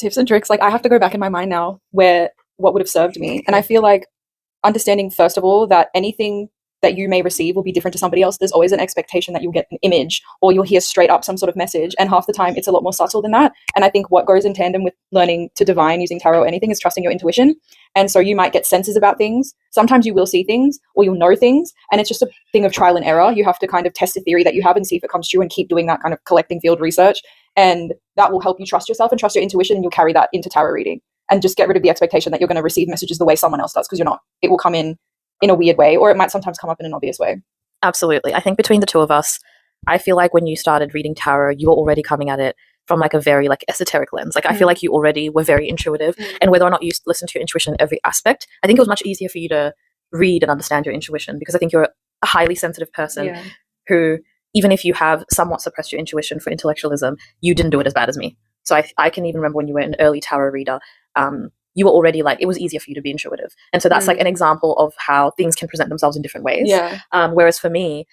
tips and tricks, like I have to go back in my mind now where what would have served me. And I feel like understanding, first of all, that anything that you may receive will be different to somebody else. There's always an expectation that you'll get an image or you'll hear straight up some sort of message. And half the time it's a lot more subtle than that. And I think what goes in tandem with learning to divine using tarot or anything is trusting your intuition. And so you might get senses about things. Sometimes you will see things or you'll know things. And it's just a thing of trial and error. You have to kind of test a theory that you have and see if it comes true and keep doing that kind of collecting field research. And that will help you trust yourself and trust your intuition, and you'll carry that into tarot reading. And just get rid of the expectation that you're going to receive messages the way someone else does, because you're not. It will come in a weird way, or it might sometimes come up in an obvious way. Absolutely. I think between the two of us, I feel like when you started reading tarot, you were already coming at it from like a very like esoteric lens. Like I feel like you already were very intuitive, and whether or not you listen to your intuition in every aspect, I think it was much easier for you to read and understand your intuition, because I think you're a highly sensitive person who, even if you have somewhat suppressed your intuition for intellectualism, you didn't do it as bad as me. So I can even remember when you were an early tarot reader, you were already like, it was easier for you to be intuitive. And so that's like an example of how things can present themselves in different ways. Whereas for me,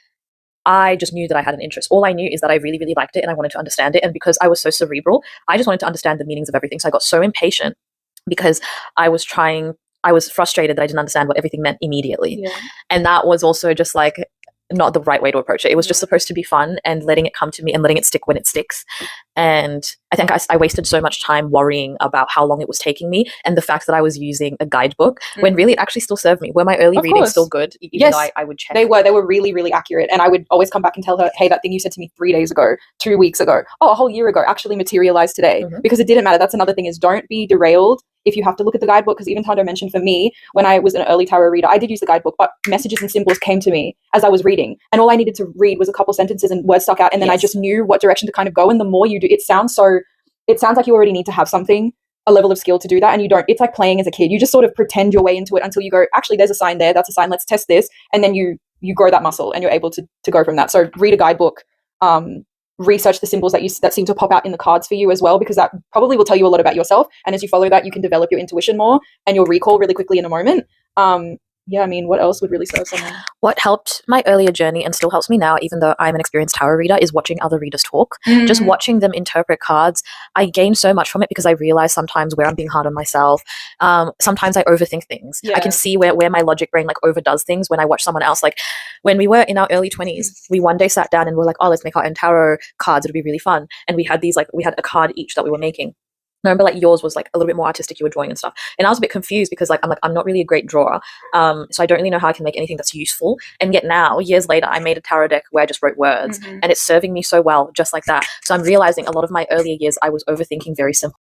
I just knew that I had an interest. All I knew is that I really, really liked it and I wanted to understand it. And because I was so cerebral, I just wanted to understand the meanings of everything. So I got so impatient because I was frustrated that I didn't understand what everything meant immediately. And that was also just like not the right way to approach it. It was just supposed to be fun and letting it come to me and letting it stick when it sticks. And I think I wasted so much time worrying about how long it was taking me, and the fact that I was using a guidebook when really it actually still served me. Were my early readings still good? Even though I would check. They were really, really accurate. And I would always come back and tell her, hey, that thing you said to me 3 days ago, 2 weeks ago, a whole year ago actually materialized today. Because it didn't matter. That's another thing, is don't be derailed if you have to look at the guidebook. Because even Tando mentioned, for me, when I was an early tarot reader, I did use the guidebook, but messages and symbols came to me as I was reading. And all I needed to read was a couple sentences and words stuck out. And then I just knew what direction to kind of go. And the more you do, it sounds like you already need to have something, a level of skill to do that. And you don't. It's like playing as a kid. You just sort of pretend your way into it until you go, actually, there's a sign there. That's a sign. Let's test this. And then you grow that muscle and you're able to go from that. So read a guidebook, research the symbols that seem to pop out in the cards for you as well, because that probably will tell you a lot about yourself. And as you follow that, you can develop your intuition more and you'll recall really quickly in a moment. I mean, what else would really serve someone? What helped my earlier journey and still helps me now, even though I'm an experienced tarot reader, is watching other readers talk. Just watching them interpret cards, I gain so much from it, because I realize sometimes where I'm being hard on myself. Sometimes I overthink things. I can see where my logic brain like overdoes things when I watch someone else. Like when we were in our early 20s, we one day sat down and we're like, oh, let's make our own tarot cards. It'll be really fun. And we had we had a card each that we were making. I remember like yours was like a little bit more artistic, you were drawing and stuff. And I was a bit confused because I'm not really a great drawer. So I don't really know how I can make anything that's useful. And yet now, years later, I made a tarot deck where I just wrote words and it's serving me so well, just like that. So I'm realizing a lot of my earlier years, I was overthinking very simple